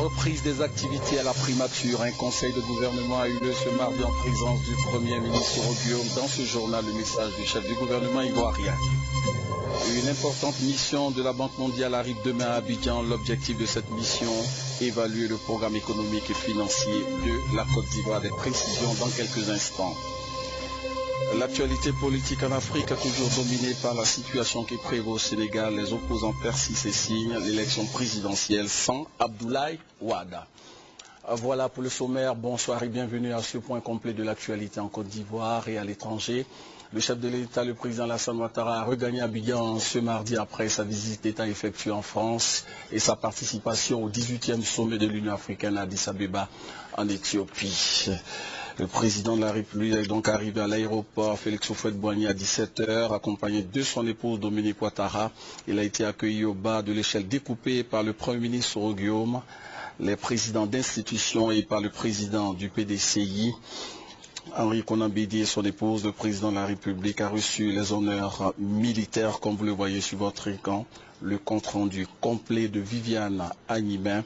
Reprise des activités à la primature. Un conseil de gouvernement a eu lieu ce mardi en présence du Premier ministre Soro Guillaume. Dans ce journal, le message du chef du gouvernement ivoirien. Une importante mission de la Banque mondiale arrive demain à Abidjan. L'objectif de cette mission, évaluer le programme économique et financier de la Côte d'Ivoire. Des précisions dans quelques instants. L'actualité politique en Afrique est toujours dominée par la situation qui prévaut au Sénégal. Les opposants persistent et signent l'élection présidentielle sans Abdoulaye Wade. Voilà pour le sommaire. Bonsoir et bienvenue à ce point complet de l'actualité en Côte d'Ivoire et à l'étranger. Le chef de l'État, le président Alassane Ouattara, a regagné Abidjan ce mardi après sa visite d'État effectuée en France et sa participation au 18e sommet de l'Union africaine à Addis Abeba en Éthiopie. Le président de la République est donc arrivé à l'aéroport Félix Houphouët-Boigny à 17 h, accompagné de son épouse Dominique Ouattara. Il a été accueilli au bas de l'échelle découpée par le Premier ministre Soro Guillaume, les présidents d'institutions et par le président du PDCI. Henri Konan Bédié et son épouse, le président de la République, a reçu les honneurs militaires, comme vous le voyez sur votre écran. Le compte-rendu complet de Viviane Agniben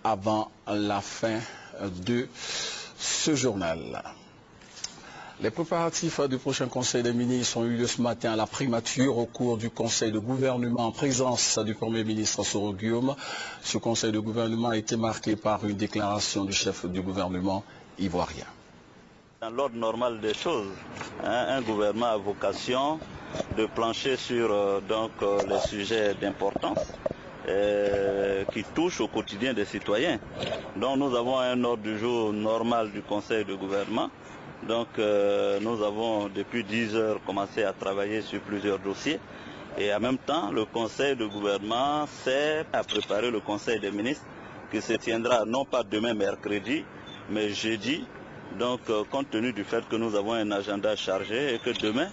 avant la fin de ce journal. Les préparatifs du prochain Conseil des ministres ont eu lieu ce matin à la primature au cours du Conseil de gouvernement en présence du Premier ministre Soro Guillaume. Ce Conseil de gouvernement a été marqué par une déclaration du chef du gouvernement ivoirien. Dans l'ordre normal des choses, un gouvernement a vocation de plancher sur les sujets d'importance qui touchent au quotidien des citoyens. Donc nous avons un ordre du jour normal du Conseil de gouvernement. Donc nous avons depuis 10 heures commencé à travailler sur plusieurs dossiers. Et en même temps, le Conseil de gouvernement sert à préparer le Conseil des ministres qui se tiendra non pas demain mercredi, mais jeudi. Donc compte tenu du fait que nous avons un agenda chargé et que demain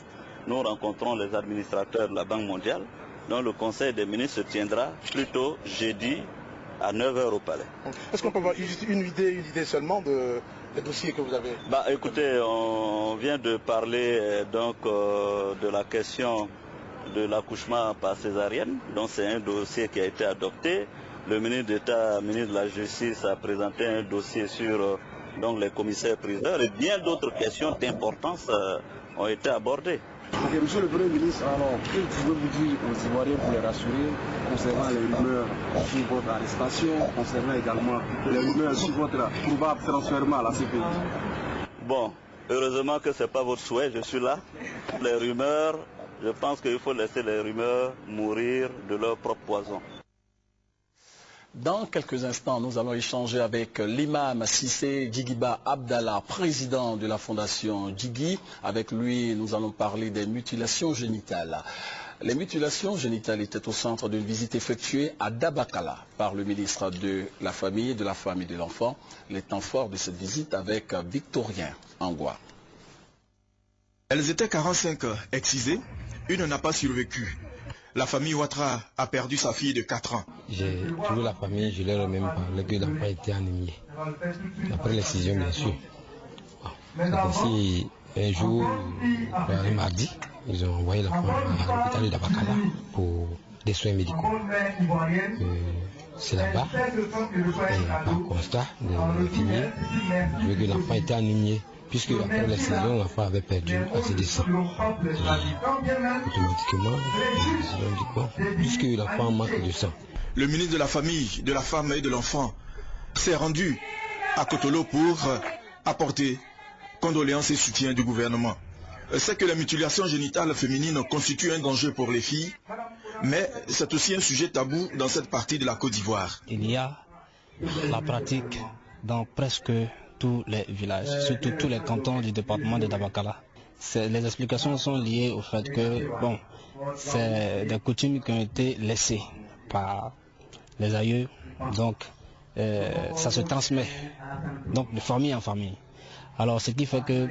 nous rencontrons les administrateurs de la Banque mondiale, donc le Conseil des ministres se tiendra plutôt jeudi à 9 h au Palais. Est-ce qu'on peut avoir une idée seulement des dossiers que vous avez? Écoutez, on vient de parler de la question de l'accouchement par césarienne, donc c'est un dossier qui a été adopté. Le ministre d'État, ministre de la Justice a présenté un dossier sur les commissaires priseurs et bien d'autres questions d'importance ont été abordées. Okay, monsieur le Premier ministre, alors que pouvez-vous dire aux Ivoiriens pour les rassurer concernant les rumeurs sur votre arrestation, concernant également les rumeurs sur votre probable transfert à la CPI? Bon, heureusement que ce n'est pas votre souhait, je suis là. Les rumeurs, je pense qu'il faut laisser les rumeurs mourir de leur propre poison. Dans quelques instants, nous allons échanger avec l'imam Cissé Djigiba Abdallah, président de la fondation Djigui. Avec lui, nous allons parler des mutilations génitales. Les mutilations génitales étaient au centre d'une visite effectuée à Dabakala par le ministre de la Famille et de l'Enfant. Les temps forts de cette visite avec Victorien Angoua. Elles étaient 45 excisées, une n'a pas survécu. La famille Ouattara a perdu sa fille de 4 ans. J'ai trouvé la famille, je leur ai même parlé que l'enfant était anémié. Après l'excision, bien sûr. C'est ainsi, un jour, un mardi, ils ont envoyé l'enfant à l'hôpital de Dabakala pour des soins médicaux. C'est là-bas, par constat de l'infirmier, je veux que l'enfant était anémié. Puisque après l'excision, l'enfant avait perdu assez de sang. Automatiquement, puisque l'enfant manque de sang. Le ministre de la Famille, de la Femme et de l'Enfant s'est rendu à Kotolo pour apporter condoléances et soutien du gouvernement. C'est que la mutilation génitale féminine constitue un danger pour les filles, mais c'est aussi un sujet tabou dans cette partie de la Côte d'Ivoire. Il y a la pratique dans presque tous les villages, surtout tous les cantons du département de Dabakala. Les explications sont liées au fait que c'est des coutumes qui ont été laissées par les aïeux, donc ça se transmet donc de famille en famille. Alors ce qui fait que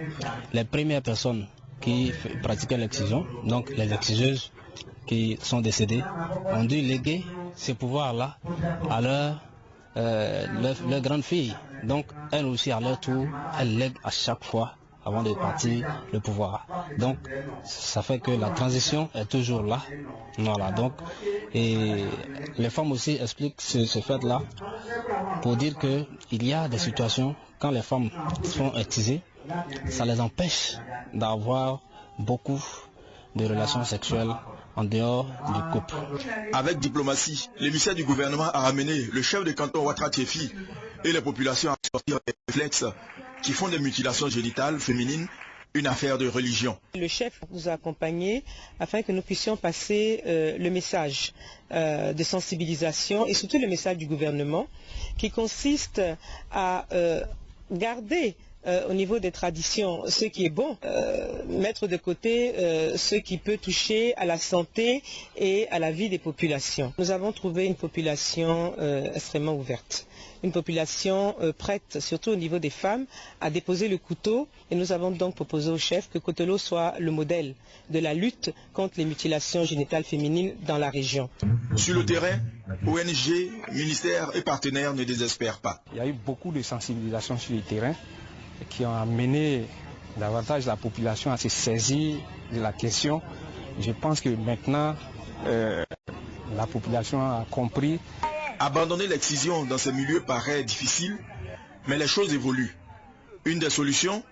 les premières personnes qui pratiquaient l'excision, donc les exciseuses qui sont décédées, ont dû léguer ces pouvoirs-là à leur grande fille. Donc, elles aussi, à leur tour, elles lèguent à chaque fois avant de partir le pouvoir. Donc ça fait que la transition est toujours là. Voilà, donc, et les femmes aussi expliquent ce fait-là pour dire qu'il y a des situations quand les femmes sont excisées, ça les empêche d'avoir beaucoup de relations sexuelles en dehors du couple. Avec diplomatie, l'émissaire du gouvernement a amené le chef de canton Ouattara Tiefi et les populations à sortir des réflexes qui font des mutilations génitales féminines une affaire de religion. Le chef nous a accompagnés afin que nous puissions passer le message de sensibilisation et surtout le message du gouvernement qui consiste à garder au niveau des traditions ce qui est bon, mettre de côté ce qui peut toucher à la santé et à la vie des populations. Nous avons trouvé une population extrêmement ouverte, une population prête, surtout au niveau des femmes, à déposer le couteau, et nous avons donc proposé au chef que Kotolo soit le modèle de la lutte contre les mutilations génitales féminines dans la région. Sur le terrain, ONG, ministères et partenaires ne désespèrent pas. Il y a eu beaucoup de sensibilisation sur le terrain qui ont amené davantage la population à se saisir de la question. Je pense que maintenant, la population a compris. Abandonner l'excision dans ces milieux paraît difficile, mais les choses évoluent. Une des solutions,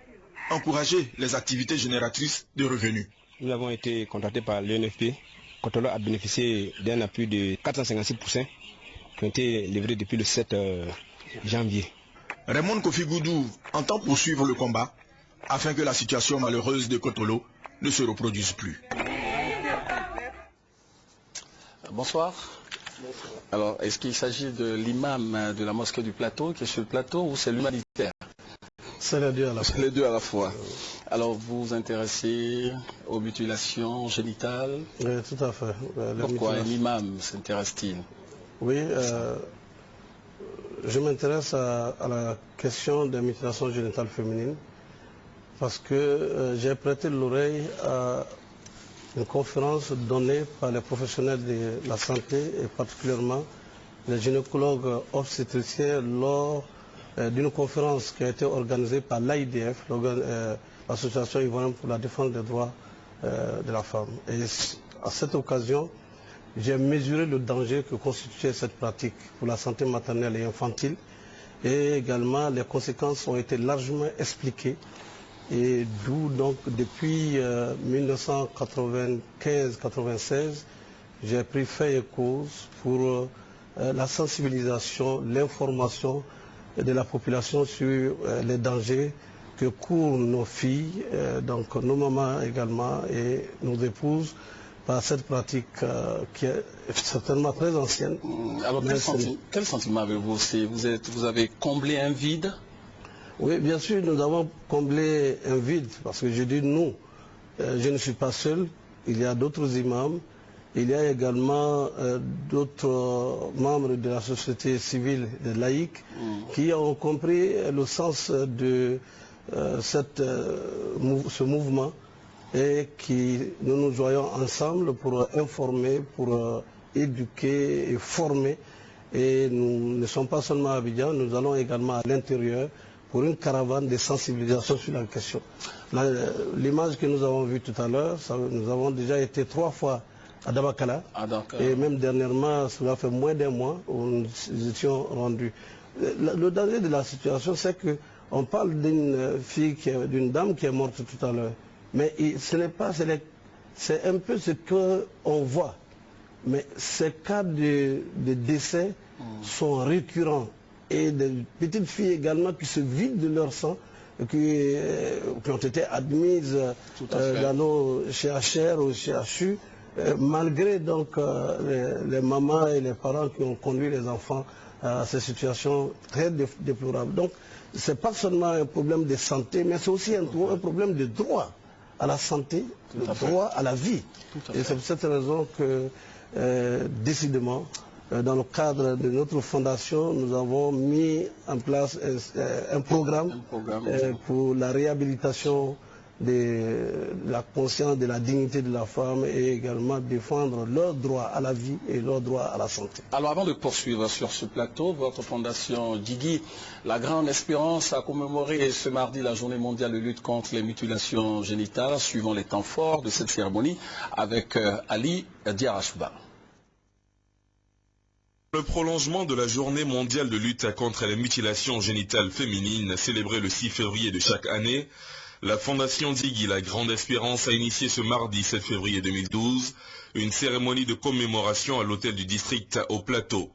encourager les activités génératrices de revenus. Nous avons été contactés par l'UNFP. Kotolo a bénéficié d'un appui de 456% qui ont été livrés depuis le 7 janvier. Raymond Kofi Goudou entend poursuivre le combat afin que la situation malheureuse de Kotolo ne se reproduise plus. Bonsoir. Alors, est-ce qu'il s'agit de l'imam de la mosquée du plateau qui est sur le plateau ou c'est l'humanitaire? C'est les deux à la fois. Les deux à la fois. Alors, vous vous intéressez aux mutilations génitales? Oui, tout à fait. Pourquoi un imam s'intéresse-t-il? Oui, je m'intéresse à la question des mutilations génitales féminines parce que j'ai prêté l'oreille à une conférence donnée par les professionnels de la santé et particulièrement les gynécologues obstétriciens lors d'une conférence qui a été organisée par l'AIDF, l'Association ivoirienne pour la défense des droits de la femme. Et à cette occasion, j'ai mesuré le danger que constituait cette pratique pour la santé maternelle et infantile et également les conséquences ont été largement expliquées et d'où donc depuis 1995-96 j'ai pris fait et cause pour la sensibilisation, l'information de la population sur les dangers que courent nos filles, donc nos mamans également et nos épouses par cette pratique qui est certainement très ancienne. Alors quel sentiment avez-vous? Vous avez comblé un vide? Oui, bien sûr, nous avons comblé un vide parce que je dis nous, je ne suis pas seul, il y a d'autres imams, il y a également d'autres membres de la société civile, des laïcs, qui ont compris le sens de ce mouvement et nous nous joignons ensemble pour informer, pour éduquer et former. Et nous ne sommes pas seulement à Abidjan, nous allons également à l'intérieur pour une caravane de sensibilisation sur la question. L'image que nous avons vue tout à l'heure, nous avons déjà été 3 fois à Dabakala, et même dernièrement, cela fait moins d'1 mois où nous étions rendus. Le danger de la situation, c'est qu'on parle d'une fille, d'une dame qui est morte tout à l'heure, mais ce n'est pas, c'est un peu ce qu'on voit. Mais ces cas de décès sont récurrents. Et des petites filles également qui se vident de leur sang, qui ont été admises dans nos CHR ou CHU, malgré donc les mamans et les parents qui ont conduit les enfants à ces situations très déplorables. Donc, ce n'est pas seulement un problème de santé, mais c'est aussi un problème de droit à la santé, le droit à la vie. Et c'est pour cette raison que, décidément, dans le cadre de notre fondation, nous avons mis en place un programme pour la réhabilitation de la conscience de la dignité de la femme et également défendre leur droit à la vie et leur droit à la santé. Alors avant de poursuivre sur ce plateau, votre fondation Djigui, La Grande Espérance, a commémoré ce mardi la journée mondiale de lutte contre les mutilations génitales, suivant les temps forts de cette cérémonie avec Ali Diarachouba. Le prolongement de la journée mondiale de lutte contre les mutilations génitales féminines, célébrée le 6 février de chaque année, la Fondation Djigui, La Grande Espérance, a initié ce mardi 7 février 2012 une cérémonie de commémoration à l'hôtel du district au Plateau.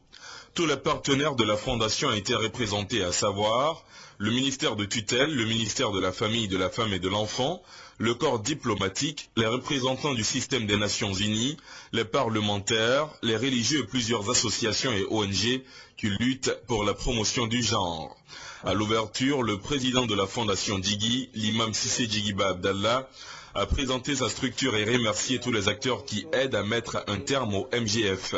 Tous les partenaires de la Fondation ont été représentés, à savoir le ministère de tutelle, le ministère de la Famille, de la Femme et de l'Enfant, le corps diplomatique, les représentants du système des Nations Unies, les parlementaires, les religieux et plusieurs associations et ONG qui luttent pour la promotion du genre. À l'ouverture, le président de la Fondation Djigui, l'imam Sissé Djigiba Abdallah, a présenté sa structure et remercié tous les acteurs qui aident à mettre un terme au MGF.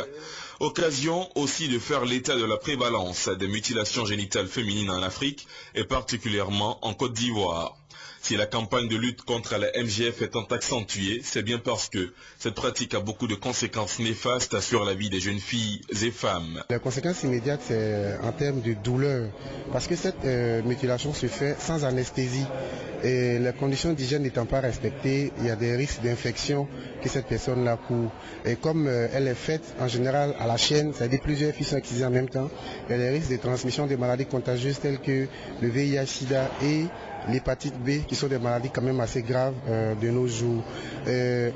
Occasion aussi de faire l'état de la prévalence des mutilations génitales féminines en Afrique et particulièrement en Côte d'Ivoire. Si la campagne de lutte contre la MGF est accentuée, c'est bien parce que cette pratique a beaucoup de conséquences néfastes sur la vie des jeunes filles et femmes. Les conséquences immédiates, c'est en termes de douleur, parce que cette mutilation se fait sans anesthésie. Et les conditions d'hygiène n'étant pas respectées, il y a des risques d'infection que cette personne-là court. Et comme elle est faite en général à la chaîne, c'est-à-dire plusieurs filles sont excisées en même temps, il y a des risques de transmission des maladies contagieuses telles que le VIH-Sida et l'hépatite B, qui sont des maladies quand même assez graves de nos jours.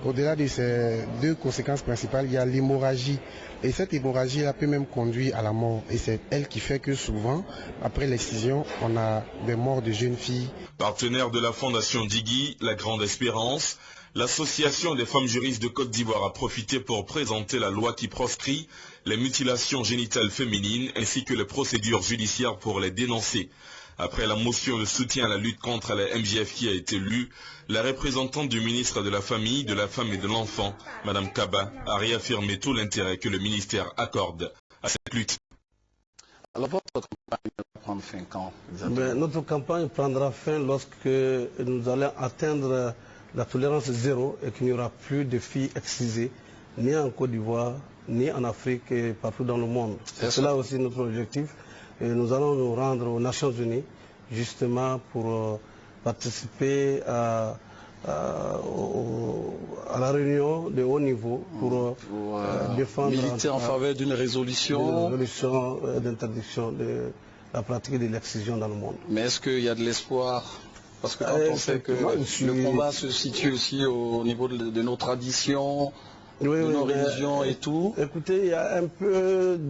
Au-delà de ces deux conséquences principales, il y a l'hémorragie. Et cette hémorragie-là peut même conduire à la mort. Et c'est elle qui fait que souvent, après l'excision, on a des morts de jeunes filles. Partenaire de la Fondation Djigui, La Grande Espérance, l'Association des femmes juristes de Côte d'Ivoire a profité pour présenter la loi qui proscrit les mutilations génitales féminines ainsi que les procédures judiciaires pour les dénoncer. Après la motion de soutien à la lutte contre la MGF qui a été lue, la représentante du ministre de la Famille, de la Femme et de l'Enfant, Mme Kaba, a réaffirmé tout l'intérêt que le ministère accorde à cette lutte. Alors votre campagne va prendre fin quand exactement? Notre campagne prendra fin lorsque nous allons atteindre la tolérance zéro et qu'il n'y aura plus de filles excisées, ni en Côte d'Ivoire, ni en Afrique et partout dans le monde. C'est cela aussi notre objectif. Et nous allons nous rendre aux Nations Unies justement pour participer à la réunion de haut niveau pour défendre, militer en faveur d'une résolution d'interdiction de la pratique de l'excision dans le monde. Mais est-ce qu'il y a de l'espoir? Parce que quand on sait que le combat se situe aussi au niveau de nos traditions, de nos religions et tout. Écoutez, il y a un peu,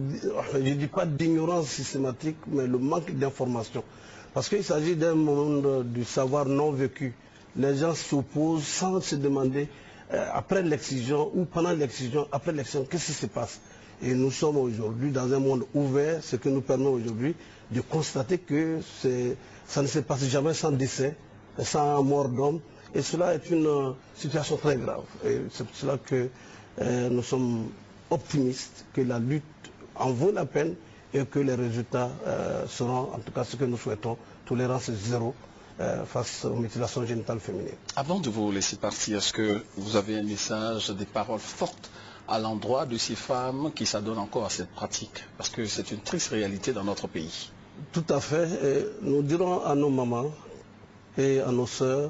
je ne dis pas d'ignorance systématique, mais le manque d'information. Parce qu'il s'agit d'un monde du savoir non vécu. Les gens s'opposent sans se demander, après l'excision ou pendant l'excision, après l'excision, qu'est-ce qui se passe? Et nous sommes aujourd'hui dans un monde ouvert, ce qui nous permet aujourd'hui de constater que ça ne se passe jamais sans décès, sans mort d'homme. Et cela est une situation très grave. Et c'est pour cela que nous sommes optimistes que la lutte en vaut la peine et que les résultats seront, en tout cas ce que nous souhaitons, tolérance zéro face aux mutilations génitales féminines. Avant de vous laisser partir, est-ce que vous avez un message, des paroles fortes à l'endroit de ces femmes qui s'adonnent encore à cette pratique? Parce que c'est une triste réalité dans notre pays. Tout à fait. Et nous dirons à nos mamans et à nos sœurs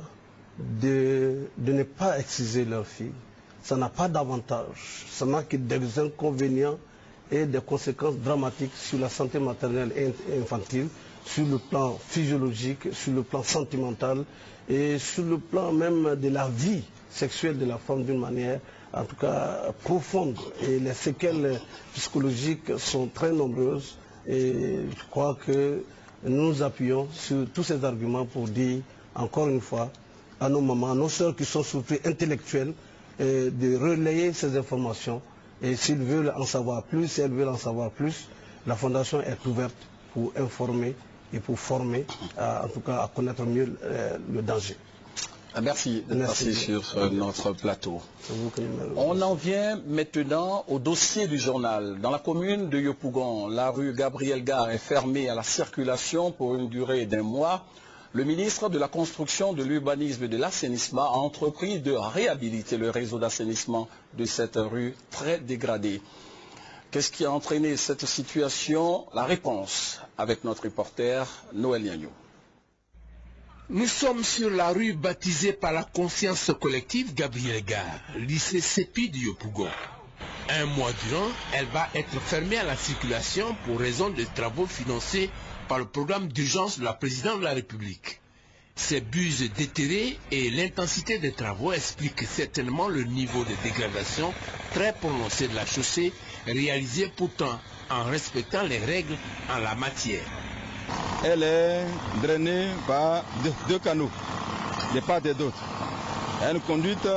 de ne pas exciser leurs filles. Ça n'a pas d'avantage, ça n'a que des inconvénients et des conséquences dramatiques sur la santé maternelle et infantile, sur le plan physiologique, sur le plan sentimental et sur le plan même de la vie sexuelle de la femme d'une manière en tout cas profonde. Et les séquelles psychologiques sont très nombreuses et je crois que nous nous appuyons sur tous ces arguments pour dire encore une fois à nos mamans, à nos sœurs qui sont surtout intellectuelles, de relayer ces informations et s'ils veulent en savoir plus, si elles veulent en savoir plus, la Fondation est ouverte pour informer et pour former, en tout cas à connaître mieux le danger. Merci de passer sur notre plateau. On en vient maintenant au dossier du journal. Dans la commune de Yopougon, la rue Gabriel Gare est fermée à la circulation pour une durée d'1 mois. Le ministre de la Construction, de l'Urbanisme et de l'Assainissement a entrepris de réhabiliter le réseau d'assainissement de cette rue très dégradée. Qu'est-ce qui a entraîné cette situation? La réponse avec notre reporter Noël Niagno. Nous sommes sur la rue baptisée par la conscience collective Gabriel Gare, lycée CEPI de Yopougon. Un mois durant, elle va être fermée à la circulation pour raison des travaux financés par le programme d'urgence de la présidente de la République. Ces buses déterrées et l'intensité des travaux expliquent certainement le niveau de dégradation très prononcé de la chaussée, réalisée pourtant en respectant les règles en la matière. Elle est drainée par deux canaux, de part et d'autre. Une conduite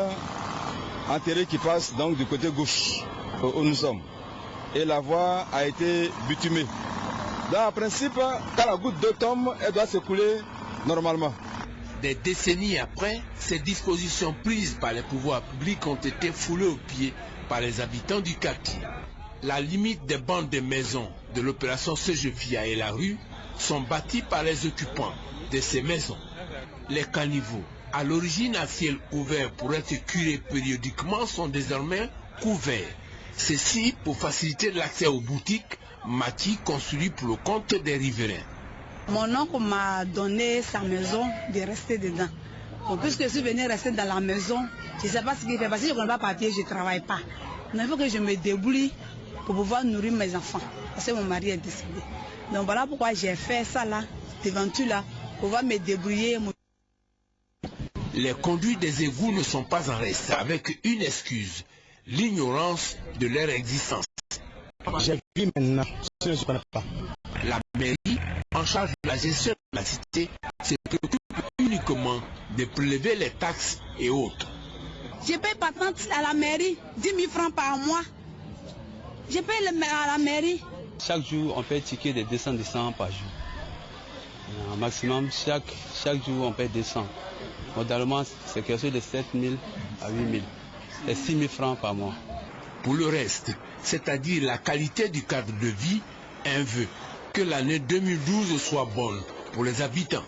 enterrée qui passe donc du côté gauche où nous sommes. Et la voie a été bitumée. Dans le principe, quand la goutte d'eau tombe, elle doit s'écouler normalement. Des décennies après, ces dispositions prises par les pouvoirs publics ont été foulées aux pieds par les habitants du quartier. La limite des bandes de maisons de l'opération Sejefia et la rue sont bâties par les occupants de ces maisons. Les caniveaux, à l'origine à ciel ouvert pour être curés périodiquement, sont désormais couverts. Ceci pour faciliter l'accès aux boutiques, Mati construit pour le compte des riverains. Mon oncle m'a donné sa maison de rester dedans. Donc, puisque je suis venu rester dans la maison, je ne sais pas ce qu'il fait. Parce que je ne connais pas papier, je ne travaille pas. Donc, il faut que je me débrouille pour pouvoir nourrir mes enfants. Parce que mon mari est décédé. Donc voilà pourquoi j'ai fait ça là, devant tout là, pour pouvoir me débrouiller. Les conduits des égouts ne sont pas en reste, avec une excuse, l'ignorance de leur existence. J'ai vu maintenant, je ne connais pas. La mairie, en charge de la gestion de la cité, se préoccupe uniquement de prélever les taxes et autres. Je paye patente à la mairie, 10 000 francs par mois. Je paye à la mairie. Chaque jour, on paye ticket de 200 par jour. Au maximum, chaque jour, on paye 200. Modalement, c'est quelque chose de 7 000 à 8 000. C'est 6 000 francs par mois. Pour le reste, c'est-à-dire la qualité du cadre de vie, un vœu que l'année 2012 soit bonne pour les habitants.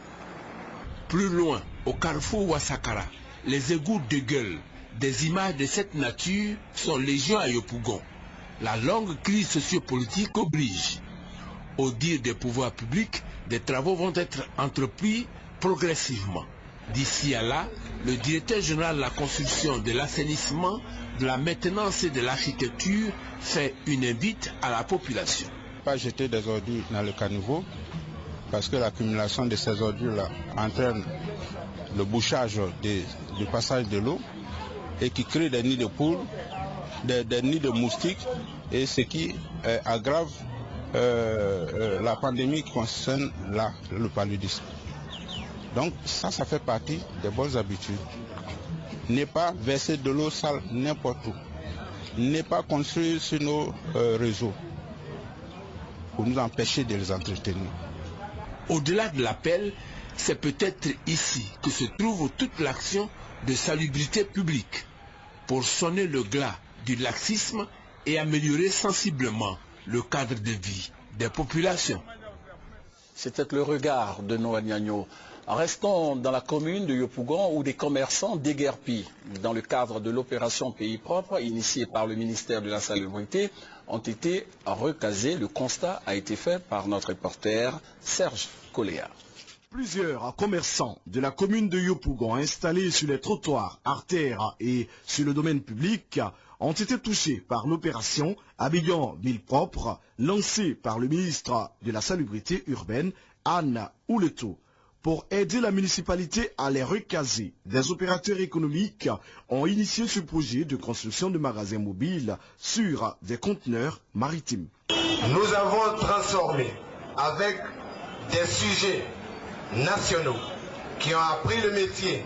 Plus loin, au carrefour Ouassakara, les égouts de gueule, des images de cette nature sont légion à Yopougon. La longue crise sociopolitique oblige. Au dire des pouvoirs publics, des travaux vont être entrepris progressivement. D'ici à là, le directeur général de la construction, de l'assainissement, de la maintenance et de l'architecture fait une invite à la population. Pas jeter des ordures dans le caniveau, parce que l'accumulation de ces ordures-là entraîne le bouchage du passage de l'eau et qui crée des nids de poules, des nids de moustiques, et ce qui aggrave la pandémie qui concerne le paludisme. Donc ça fait partie des bonnes habitudes. Ne pas verser de l'eau sale n'importe où. Ne pas construire sur nos réseaux pour nous empêcher de les entretenir. Au-delà de l'appel, c'est peut-être ici que se trouve toute l'action de salubrité publique pour sonner le glas du laxisme et améliorer sensiblement le cadre de vie des populations. C'était le regard de Noël Niagno. Restons dans la commune de Yopougon où des commerçants déguerpis dans le cadre de l'opération Pays Propre initiée par le ministère de la Salubrité ont été recasés. Le constat a été fait par notre reporter Serge Coléa. Plusieurs commerçants de la commune de Yopougon installés sur les trottoirs, artères et sur le domaine public ont été touchés par l'opération Abidjan Ville Propre lancée par le ministre de la Salubrité urbaine, Anne Ouleto. Pour aider la municipalité à les recaser, des opérateurs économiques ont initié ce projet de construction de magasins mobiles sur des conteneurs maritimes. Nous avons transformé avec des sujets nationaux qui ont appris le métier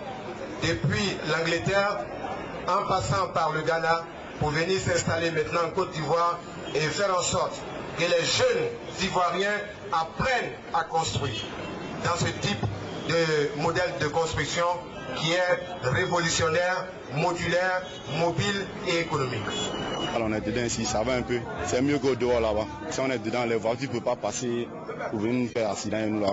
depuis l'Angleterre en passant par le Ghana pour venir s'installer maintenant en Côte d'Ivoire et faire en sorte que les jeunes Ivoiriens apprennent à construire dans ce type de modèle de construction qui est révolutionnaire, modulaire, mobile et économique. Alors on est dedans ici, ça va un peu. C'est mieux qu'au dehors là-bas. Si on est dedans, les voitures ne peuvent pas passer pour venir faire accident et nous là.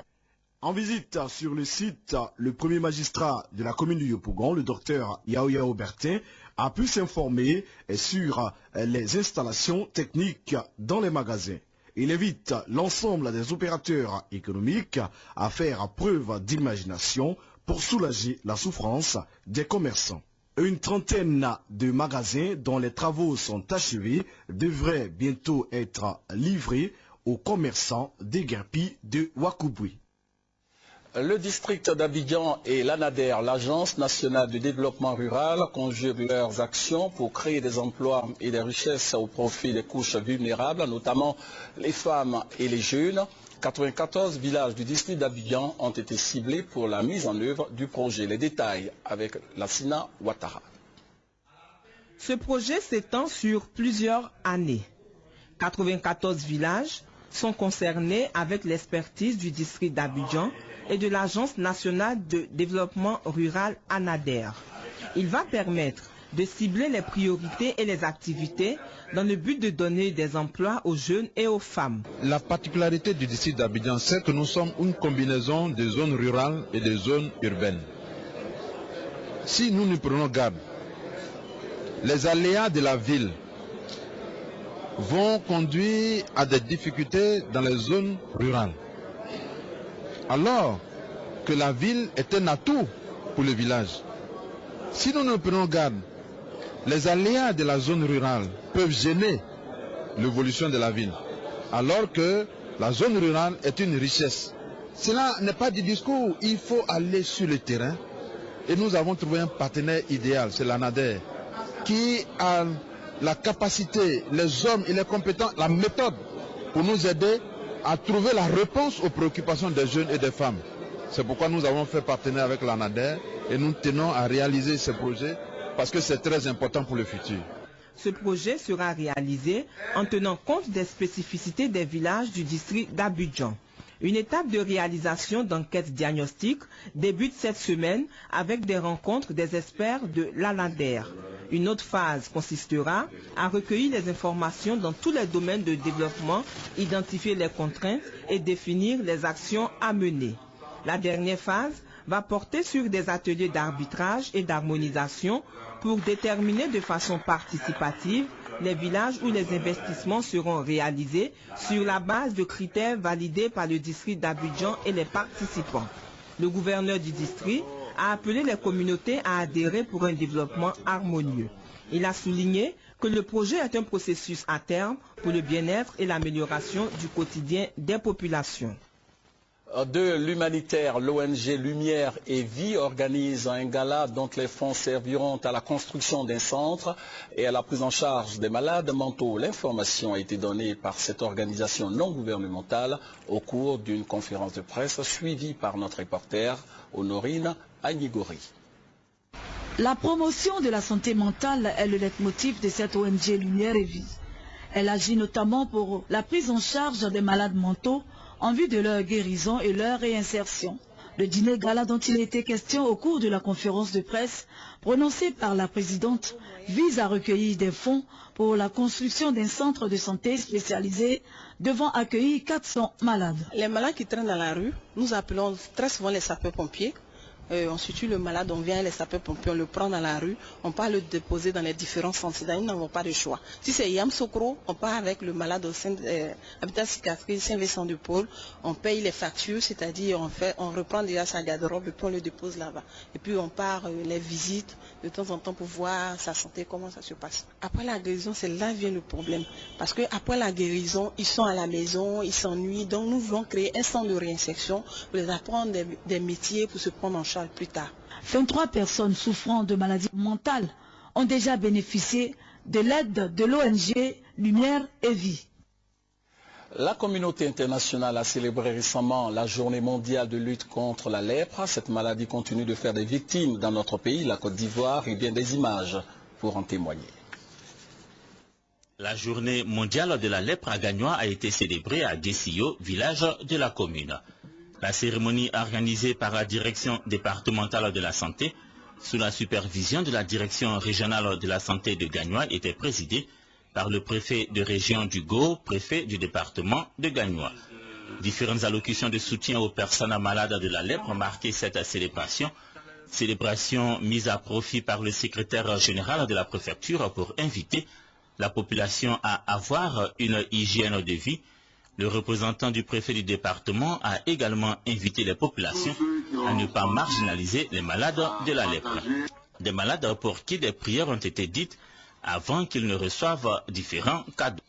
En visite sur le site, le premier magistrat de la commune de Yopougon, le docteur Yao Bertin, a pu s'informer sur les installations techniques dans les magasins. Il invite l'ensemble des opérateurs économiques à faire preuve d'imagination pour soulager la souffrance des commerçants. Une trentaine de magasins dont les travaux sont achevés devraient bientôt être livrés aux commerçants déguerpis de Ouakouboui. Le district d'Abidjan et l'ANADER, l'Agence nationale de développement rural, conjuguent leurs actions pour créer des emplois et des richesses au profit des couches vulnérables, notamment les femmes et les jeunes. 94 villages du district d'Abidjan ont été ciblés pour la mise en œuvre du projet. Les détails avec Lassina Ouattara. Ce projet s'étend sur plusieurs années. 94 villages sont concernés avec l'expertise du district d'Abidjan et de l'Agence nationale de développement rural ANADER. Il va permettre de cibler les priorités et les activités dans le but de donner des emplois aux jeunes et aux femmes. La particularité du district d'Abidjan, c'est que nous sommes une combinaison des zones rurales et des zones urbaines. Si nous nous prenons garde, les aléas de la ville vont conduire à des difficultés dans les zones rurales. Alors que la ville est un atout pour le village. Si nous ne prenons garde, les aléas de la zone rurale peuvent gêner l'évolution de la ville, alors que la zone rurale est une richesse. Cela n'est pas du discours, il faut aller sur le terrain. Et nous avons trouvé un partenaire idéal, c'est l'ANADER, qui a la capacité, les hommes et les compétences, la méthode pour nous aider à trouver la réponse aux préoccupations des jeunes et des femmes. C'est pourquoi nous avons fait partenaire avec l'ANADER et nous tenons à réaliser ce projet parce que c'est très important pour le futur. Ce projet sera réalisé en tenant compte des spécificités des villages du district d'Abidjan. Une étape de réalisation d'enquête diagnostique débute cette semaine avec des rencontres des experts de l'ANADER. Une autre phase consistera à recueillir les informations dans tous les domaines de développement, identifier les contraintes et définir les actions à mener. La dernière phase va porter sur des ateliers d'arbitrage et d'harmonisation pour déterminer de façon participative les villages où les investissements seront réalisés sur la base de critères validés par le district d'Abidjan et les participants. Le gouverneur du district a appelé les communautés à adhérer pour un développement harmonieux. Il a souligné que le projet est un processus à terme pour le bien-être et l'amélioration du quotidien des populations. De l'humanitaire, l'ONG Lumière et Vie organise un gala dont les fonds serviront à la construction d'un centre et à la prise en charge des malades mentaux. L'information a été donnée par cette organisation non gouvernementale au cours d'une conférence de presse suivie par notre reporter Honorine Agnigori. La promotion de la santé mentale est le leitmotiv de cette ONG Lumière et Vie. Elle agit notamment pour la prise en charge des malades mentaux en vue de leur guérison et leur réinsertion. Le dîner gala dont il était question au cours de la conférence de presse prononcée par la présidente vise à recueillir des fonds pour la construction d'un centre de santé spécialisé devant accueillir 400 malades. Les malades qui traînent dans la rue, nous appelons très souvent les sapeurs-pompiers. On situe le malade, on vient les sapeurs-pompiers, on le prend dans la rue, on part le déposer dans les différents centres. Nous n'avons pas de choix. Si c'est Yamsokro, on part avec le malade au sein Habitat Psychiatrie Saint-Vincent-de-Paul, on paye les factures, c'est-à-dire on reprend déjà sa garde-robe et puis on le dépose là-bas. Et puis on part les visites de temps en temps pour voir sa santé, comment ça se passe. Après la guérison, c'est là vient le problème. Parce qu'après la guérison, ils sont à la maison, ils s'ennuient. Donc nous voulons créer un centre de réinsertion pour les apprendre des métiers pour se prendre en charge plus tard. 23 personnes souffrant de maladies mentales ont déjà bénéficié de l'aide de l'ONG Lumière et Vie. La communauté internationale a célébré récemment la journée mondiale de lutte contre la lèpre. Cette maladie continue de faire des victimes dans notre pays, la Côte d'Ivoire, et bien des images pour en témoigner. La journée mondiale de la lèpre à Gagnoa a été célébrée à Guessio, village de la commune. La cérémonie organisée par la direction départementale de la santé, sous la supervision de la direction régionale de la santé de Gagnoa, était présidée par le préfet de région du Go, préfet du département de Gagnoa. Différentes allocutions de soutien aux personnes malades de la lèpre marquaient cette célébration. Célébration mise à profit par le secrétaire général de la préfecture pour inviter la population à avoir une hygiène de vie. Le représentant du préfet du département a également invité les populations à ne pas marginaliser les malades de la lèpre. Des malades pour qui des prières ont été dites avant qu'ils ne reçoivent différents cadeaux.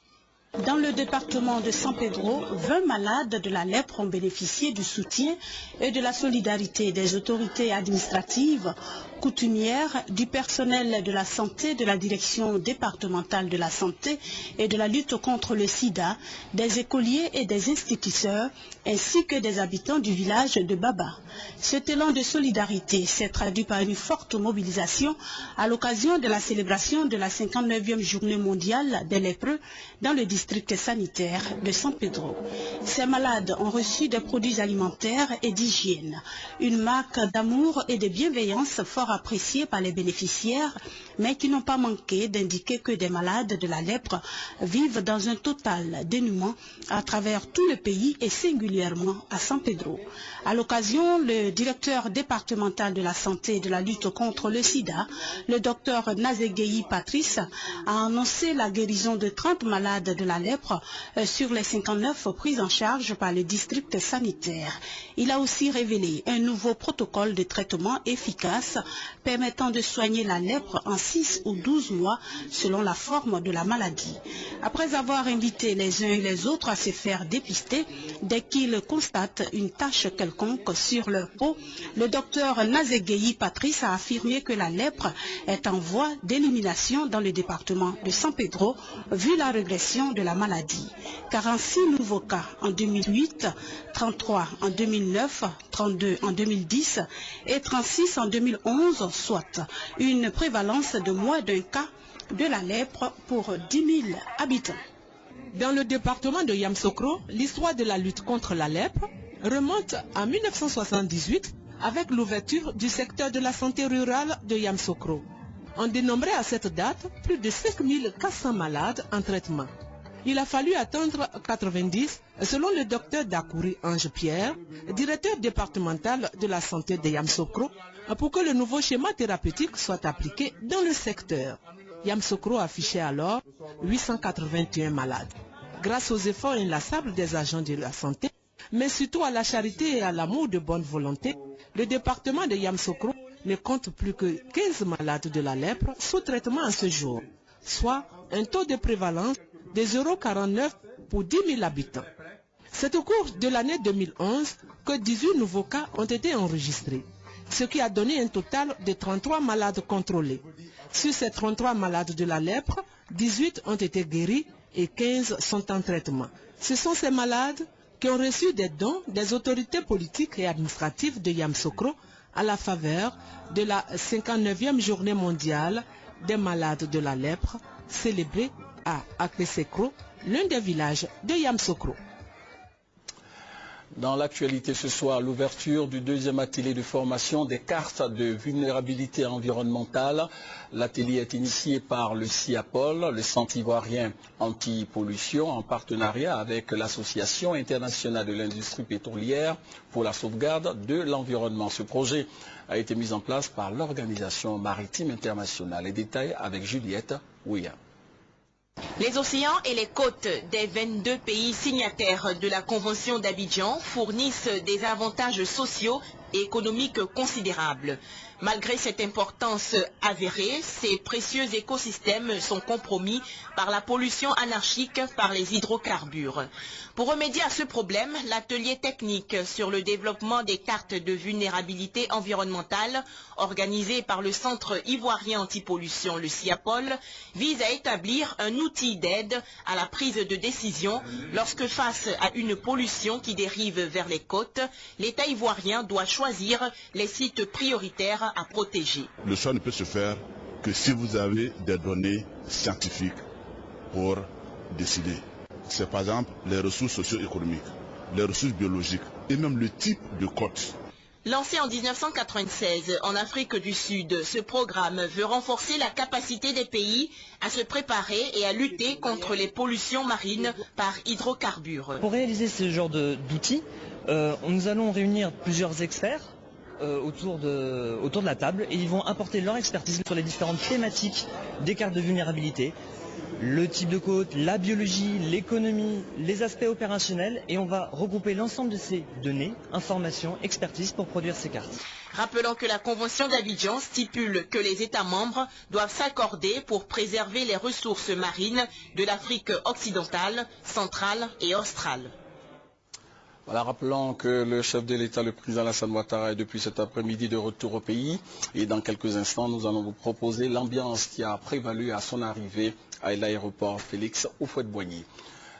Dans le département de San Pedro, 20 malades de la lèpre ont bénéficié du soutien et de la solidarité des autorités administratives, coutumières, du personnel de la santé, de la direction départementale de la santé et de la lutte contre le sida, des écoliers et des instituteurs, ainsi que des habitants du village de Baba. Cet élan de solidarité s'est traduit par une forte mobilisation à l'occasion de la célébration de la 59e journée mondiale des lépreux dans le district sanitaire de San Pedro. Ces malades ont reçu des produits alimentaires et d'hygiène, une marque d'amour et de bienveillance fort appréciée par les bénéficiaires, mais qui n'ont pas manqué d'indiquer que des malades de la lèpre vivent dans un total dénuement à travers tout le pays et singulièrement à San Pedro. À l'occasion, le directeur départemental de la santé et de la lutte contre le sida, le docteur Nazegei Patrice, a annoncé la guérison de 30 malades de la lèpre sur les 59 prises en charge par le district sanitaire. Il a aussi révélé un nouveau protocole de traitement efficace permettant de soigner la lèpre en 6 ou 12 mois selon la forme de la maladie. Après avoir invité les uns et les autres à se faire dépister dès qu'ils constatent une tache quelconque sur leur peau, le docteur Nazegei Patrice a affirmé que la lèpre est en voie d'élimination dans le département de San Pedro vu la régression de la maladie. 46 nouveaux cas en 2008, 33 en 2009, 32 en 2010 et 36 en 2011, soit une prévalence de moins d'un cas de la lèpre pour 10 000 habitants. Dans le département de Yamoussoukro, l'histoire de la lutte contre la lèpre remonte à 1978 avec l'ouverture du secteur de la santé rurale de Yamoussoukro. On dénombrait à cette date plus de 5400 malades en traitement. Il a fallu attendre 90 selon le docteur Dakouri Ange-Pierre, directeur départemental de la santé de Yamoussoukro, pour que le nouveau schéma thérapeutique soit appliqué dans le secteur. Yamoussoukro affichait alors 881 malades. Grâce aux efforts inlassables des agents de la santé, mais surtout à la charité et à l'amour de bonne volonté, le département de Yamoussoukro ne compte plus que 15 malades de la lèpre sous traitement à ce jour, soit un taux de prévalence de 0,49 pour 10 000 habitants. C'est au cours de l'année 2011 que 18 nouveaux cas ont été enregistrés, ce qui a donné un total de 33 malades contrôlés. Sur ces 33 malades de la lèpre, 18 ont été guéris et 15 sont en traitement. Ce sont ces malades qui ont reçu des dons des autorités politiques et administratives de Yamoussoukro à la faveur de la 59e journée mondiale des malades de la lèpre, célébrée à Akesekro, l'un des villages de Yamoussoukro. Dans l'actualité ce soir, l'ouverture du deuxième atelier de formation des cartes de vulnérabilité environnementale. L'atelier est initié par le CIAPOL, le Centre ivoirien anti-pollution, en partenariat avec l'Association internationale de l'industrie pétrolière pour la sauvegarde de l'environnement. Ce projet a été mis en place par l'Organisation maritime internationale. Les détails avec Juliette Ouya. Les océans et les côtes des 22 pays signataires de la Convention d'Abidjan fournissent des avantages sociaux et économiques considérables. Malgré cette importance avérée, ces précieux écosystèmes sont compromis par la pollution anarchique par les hydrocarbures. Pour remédier à ce problème, l'atelier technique sur le développement des cartes de vulnérabilité environnementale, organisé par le Centre ivoirien anti-pollution, le CIAPOL, vise à établir un outil d'aide à la prise de décision lorsque face à une pollution qui dérive vers les côtes, l'État ivoirien doit choisir les sites prioritaires à protéger. Le choix ne peut se faire que si vous avez des données scientifiques pour décider. C'est par exemple les ressources socio-économiques, les ressources biologiques et même le type de côte. Lancé en 1996 en Afrique du Sud, ce programme veut renforcer la capacité des pays à se préparer et à lutter contre les pollutions marines par hydrocarbures. Pour réaliser ce genre d'outils, nous allons réunir plusieurs experts autour de la table et ils vont apporter leur expertise sur les différentes thématiques des cartes de vulnérabilité, le type de côte, la biologie, l'économie, les aspects opérationnels et on va regrouper l'ensemble de ces données, informations, expertises pour produire ces cartes. Rappelons que la Convention d'Abidjan stipule que les États membres doivent s'accorder pour préserver les ressources marines de l'Afrique occidentale, centrale et australe. Voilà, rappelons que le chef de l'État, le président Alassane Ouattara, est depuis cet après-midi de retour au pays. Et dans quelques instants, nous allons vous proposer l'ambiance qui a prévalu à son arrivée à l'aéroport Félix Houphouët-Boigny.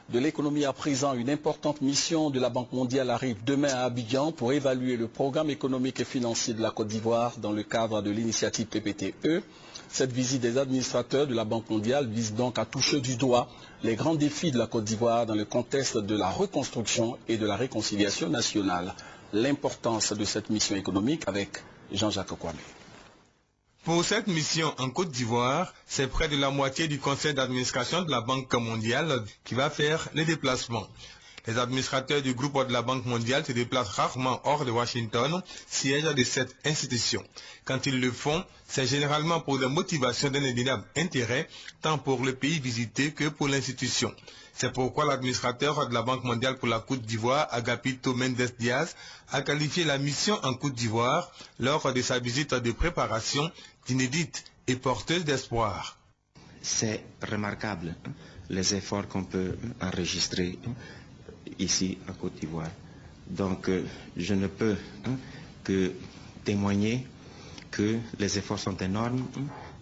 De l'économie à présent, une importante mission de la Banque mondiale arrive demain à Abidjan pour évaluer le programme économique et financier de la Côte d'Ivoire dans le cadre de l'initiative PPTE. Cette visite des administrateurs de la Banque mondiale vise donc à toucher du doigt les grands défis de la Côte d'Ivoire dans le contexte de la reconstruction et de la réconciliation nationale. L'importance de cette mission économique avec Jean-Jacques Kwame. Pour cette mission en Côte d'Ivoire, c'est près de la moitié du conseil d'administration de la Banque mondiale qui va faire les déplacements. Les administrateurs du groupe de la Banque mondiale se déplacent rarement hors de Washington, siège de cette institution. Quand ils le font, c'est généralement pour des motivations d'un indéniable intérêt, tant pour le pays visité que pour l'institution. C'est pourquoi l'administrateur de la Banque mondiale pour la Côte d'Ivoire, Agapito Mendes Diaz, a qualifié la mission en Côte d'Ivoire lors de sa visite de préparation d'inédite et porteuse d'espoir. C'est remarquable, les efforts qu'on peut enregistrer ici en Côte d'Ivoire. Donc je ne peux que témoigner que les efforts sont énormes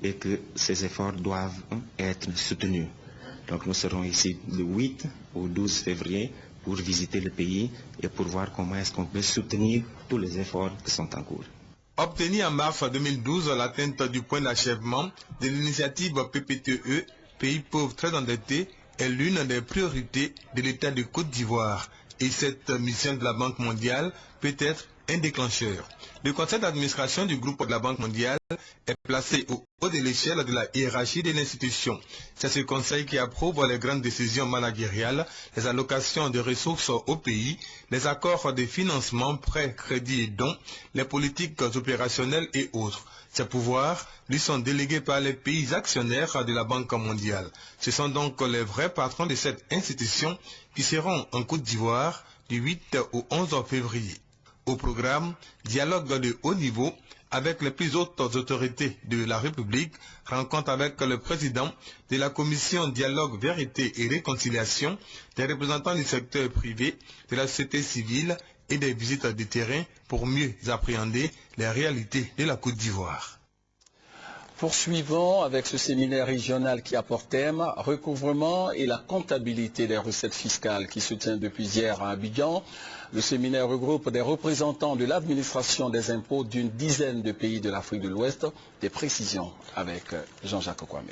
et que ces efforts doivent être soutenus. Donc nous serons ici le 8 au 12 février pour visiter le pays et pour voir comment est-ce qu'on peut soutenir tous les efforts qui sont en cours. Obtenu en mars 2012 l'atteinte du point d'achèvement de l'initiative PPTE, pays pauvres très endettés, est l'une des priorités de l'État de Côte d'Ivoire. Et cette mission de la Banque mondiale peut être un déclencheur. Le conseil d'administration du groupe de la Banque mondiale est placé au haut de l'échelle de la hiérarchie de l'institution. C'est ce conseil qui approuve les grandes décisions managériales, les allocations de ressources au pays, les accords de financement, prêts, crédits et dons, les politiques opérationnelles et autres. Ces pouvoirs lui sont délégués par les pays actionnaires de la Banque mondiale. Ce sont donc les vrais patrons de cette institution qui seront en Côte d'Ivoire du 8 au 11 février. Au programme, dialogue de haut niveau avec les plus hautes autorités de la République, rencontre avec le président de la commission Dialogue, Vérité et Réconciliation, des représentants du secteur privé, de la société civile et des visites de terrain pour mieux appréhender les réalités de la Côte d'Ivoire. Poursuivons avec ce séminaire régional qui a pour thème « Recouvrement et la comptabilité des recettes fiscales » qui se tient depuis hier à Abidjan. Le séminaire regroupe des représentants de l'administration des impôts d'une dizaine de pays de l'Afrique de l'Ouest. Des précisions avec Jean-Jacques Kwame.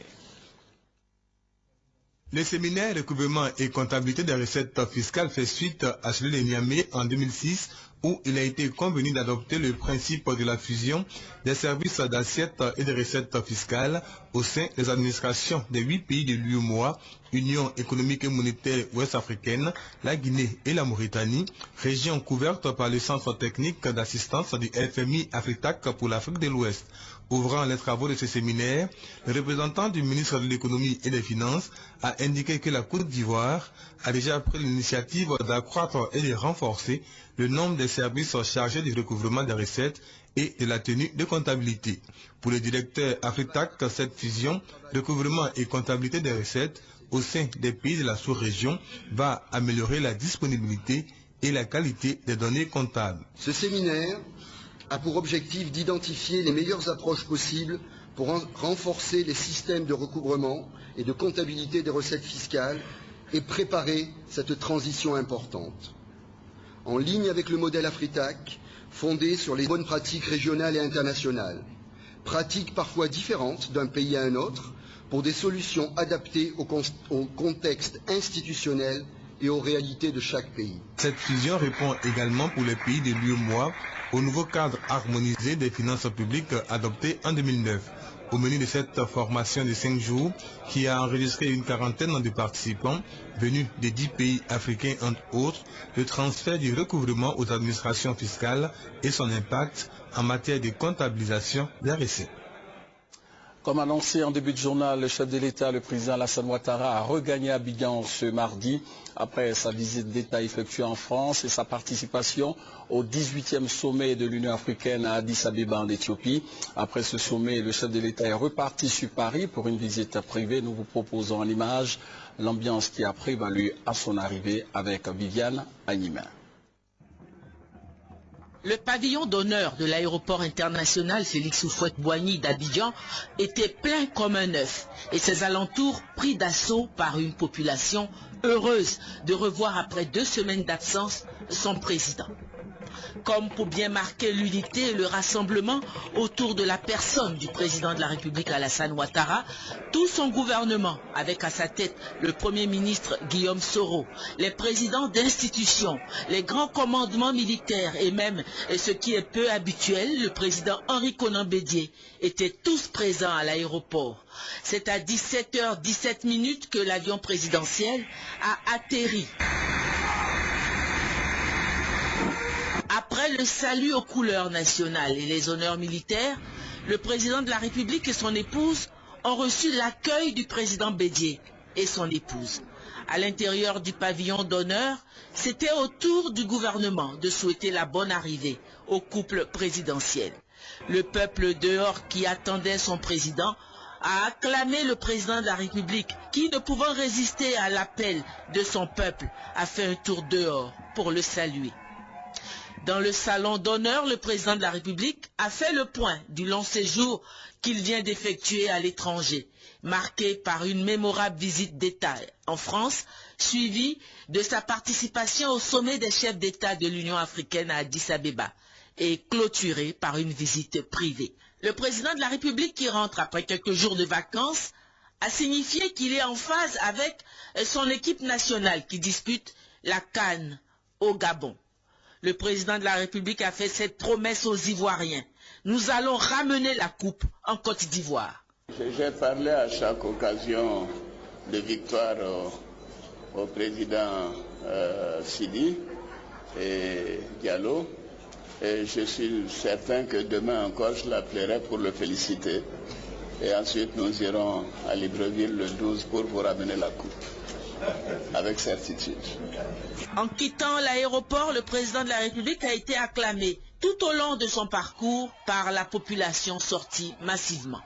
Le séminaire recouvrement et comptabilité des recettes fiscales fait suite à celui de Niamey en 2006 où il a été convenu d'adopter le principe de la fusion des services d'assiette et des recettes fiscales au sein des administrations des 8 pays de l'UEMOA, Union économique et monétaire ouest-africaine, la Guinée et la Mauritanie, région couverte par le Centre technique d'assistance du FMI Afritac pour l'Afrique de l'Ouest. Ouvrant les travaux de ce séminaire, le représentant du ministre de l'économie et des finances a indiqué que la Côte d'Ivoire a déjà pris l'initiative d'accroître et de renforcer le nombre des services chargés du recouvrement des recettes et de la tenue de comptabilité. Pour le directeur Afritac, cette fusion, recouvrement et comptabilité des recettes au sein des pays de la sous-région va améliorer la disponibilité et la qualité des données comptables. Ce séminaire a pour objectif d'identifier les meilleures approches possibles pour renforcer les systèmes de recouvrement et de comptabilité des recettes fiscales et préparer cette transition importante. En ligne avec le modèle Afritac, fondé sur les bonnes pratiques régionales et internationales, pratiques parfois différentes d'un pays à un autre, pour des solutions adaptées au contexte institutionnel et aux réalités de chaque pays. Cette fusion répond également pour les pays de l'UEMOA au nouveau cadre harmonisé des finances publiques adopté en 2009. Au menu de cette formation de 5 jours, qui a enregistré une quarantaine de participants venus des 10 pays africains entre autres, le transfert du recouvrement aux administrations fiscales et son impact en matière de comptabilisation des recettes. Comme annoncé en début de journal, le chef de l'État, le président Alassane Ouattara, a regagné Abidjan ce mardi après sa visite d'État effectuée en France et sa participation au 18e sommet de l'Union africaine à Addis Abeba en Éthiopie. Après ce sommet, le chef de l'État est reparti sur Paris pour une visite privée. Nous vous proposons en image l'ambiance qui a prévalu à son arrivée avec Viviane Agnimin. Le pavillon d'honneur de l'aéroport international Félix Houphouët-Boigny d'Abidjan était plein comme un œuf et ses alentours pris d'assaut par une population heureuse de revoir après 2 semaines d'absence son président. Comme pour bien marquer l'unité et le rassemblement autour de la personne du président de la République Alassane Ouattara, tout son gouvernement, avec à sa tête le Premier ministre Guillaume Soro, les présidents d'institutions, les grands commandements militaires et même, ce qui est peu habituel, le président Henri Konan Bédié, étaient tous présents à l'aéroport. C'est à 17h17 que l'avion présidentiel a atterri. Après le salut aux couleurs nationales et les honneurs militaires, le président de la République et son épouse ont reçu l'accueil du président Bédié et son épouse. À l'intérieur du pavillon d'honneur, c'était au tour du gouvernement de souhaiter la bonne arrivée au couple présidentiel. Le peuple dehors qui attendait son président a acclamé le président de la République qui, ne pouvant résister à l'appel de son peuple, a fait un tour dehors pour le saluer. Dans le salon d'honneur, le président de la République a fait le point du long séjour qu'il vient d'effectuer à l'étranger, marqué par une mémorable visite d'État en France, suivie de sa participation au sommet des chefs d'État de l'Union africaine à Addis Abeba et clôturée par une visite privée. Le président de la République qui rentre après quelques jours de vacances a signifié qu'il est en phase avec son équipe nationale qui dispute la CAN au Gabon. Le président de la République a fait cette promesse aux Ivoiriens. Nous allons ramener la coupe en Côte d'Ivoire. J'ai parlé à chaque occasion de victoire au président Sidi et Diallo. Et je suis certain que demain encore je l'appellerai pour le féliciter. Et ensuite nous irons à Libreville le 12 pour vous ramener la coupe. Avec certitude. En quittant l'aéroport, le président de la République a été acclamé tout au long de son parcours par la population sortie massivement.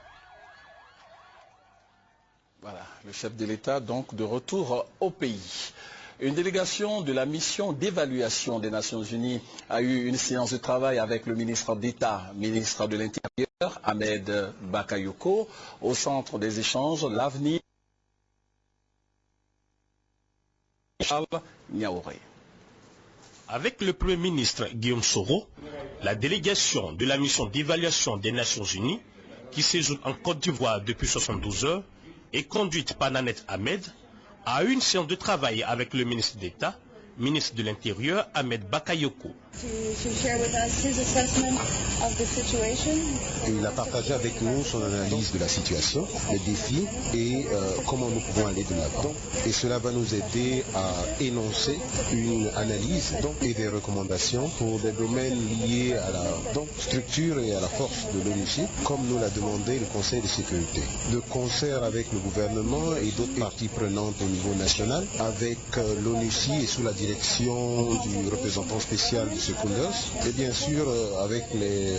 Voilà, le chef de l'État donc de retour au pays. Une délégation de la mission d'évaluation des Nations Unies a eu une séance de travail avec le ministre d'État, ministre de l'Intérieur, Ahmed Bakayoko, au centre des échanges L'avenir. Avec le Premier ministre Guillaume Soro, la délégation de la mission d'évaluation des Nations Unies, qui séjourne en Côte d'Ivoire depuis 72 heures, et conduite par Nanette Ahmed, a eu une séance de travail avec le ministre d'État, ministre de l'Intérieur, Ahmed Bakayoko. Il a partagé avec nous son analyse de la situation, les défis et comment nous pouvons aller de l'avant. Et cela va nous aider à énoncer une analyse et des recommandations pour des domaines liés à la structure et à la force de l'ONUCI, comme nous l'a demandé le Conseil de sécurité. De concert avec le gouvernement et d'autres parties prenantes au niveau national, avec l'ONUCI et sous la direction du représentant spécial de Secundus, et bien sûr avec les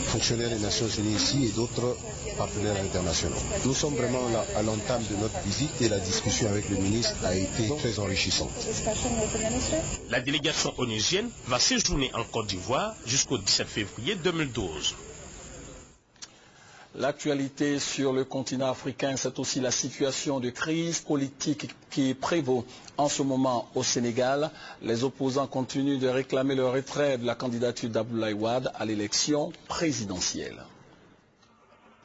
fonctionnaires des Nations Unies ici et d'autres partenaires internationaux. Nous sommes vraiment là à l'entame de notre visite et la discussion avec le ministre a été très enrichissante. La délégation onusienne va séjourner en Côte d'Ivoire jusqu'au 17 février 2012. L'actualité sur le continent africain, c'est aussi la situation de crise politique qui prévaut en ce moment au Sénégal. Les opposants continuent de réclamer le retrait de la candidature d'Abdoulaye Wade à l'élection présidentielle.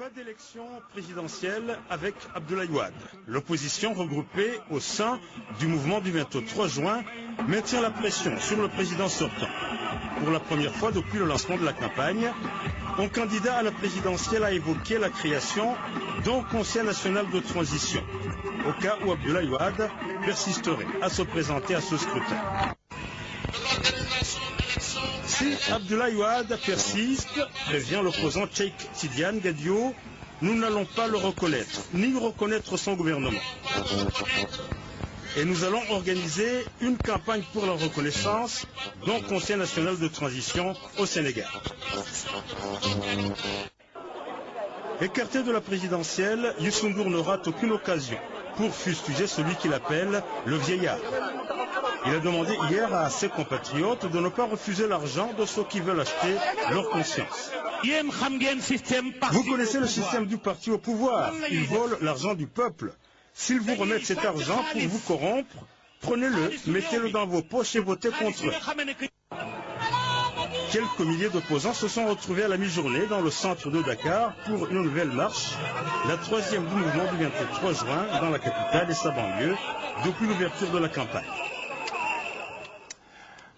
Pas d'élection présidentielle avec Abdoulaye Wade. L'opposition regroupée au sein du mouvement du 23 juin maintient la pression sur le président sortant. Pour la première fois depuis le lancement de la campagne, un candidat à la présidentielle a évoqué la création d'un Conseil national de transition, au cas où Abdoulaye Wade persisterait à se présenter à ce scrutin. Si Abdoulaye Wade persiste, prévient l'opposant Cheikh Tidiane Gadio, nous n'allons pas le reconnaître, ni reconnaître son gouvernement. Et nous allons organiser une campagne pour la reconnaissance d'un Conseil national de transition au Sénégal. Écarté de la présidentielle, Youssou N'Dour ne rate aucune occasion pour fustiger celui qu'il appelle le vieillard. Il a demandé hier à ses compatriotes de ne pas refuser l'argent de ceux qui veulent acheter leur conscience. Vous connaissez le système du parti au pouvoir. Ils volent l'argent du peuple. S'ils vous remettent cet argent pour vous corrompre, prenez-le, mettez-le dans vos poches et votez contre eux. Quelques milliers d'opposants se sont retrouvés à la mi-journée dans le centre de Dakar pour une nouvelle marche, la troisième du mouvement du 23 juin dans la capitale et sa banlieue, depuis l'ouverture de la campagne.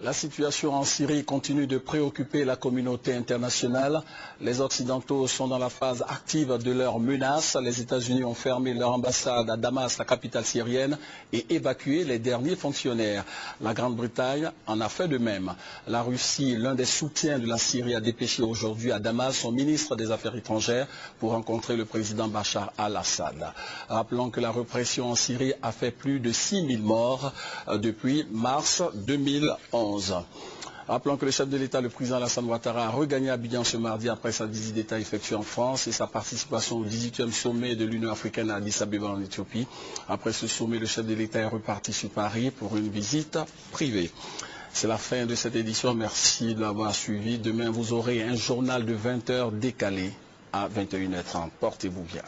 La situation en Syrie continue de préoccuper la communauté internationale. Les Occidentaux sont dans la phase active de leurs menaces. Les États-Unis ont fermé leur ambassade à Damas, la capitale syrienne, et évacué les derniers fonctionnaires. La Grande-Bretagne en a fait de même. La Russie, l'un des soutiens de la Syrie, a dépêché aujourd'hui à Damas son ministre des Affaires étrangères pour rencontrer le président Bachar al-Assad. Rappelons que la répression en Syrie a fait plus de 6000 morts depuis mars 2011. Rappelons que le chef de l'État, le président Alassane Ouattara, a regagné Abidjan ce mardi après sa visite d'État effectuée en France et sa participation au 18e sommet de l'Union africaine à Addis Abeba en Éthiopie. Après ce sommet, le chef de l'État est reparti sur Paris pour une visite privée. C'est la fin de cette édition. Merci de l'avoir suivi. Demain, vous aurez un journal de 20 h décalé à 21 h 30. Portez-vous bien.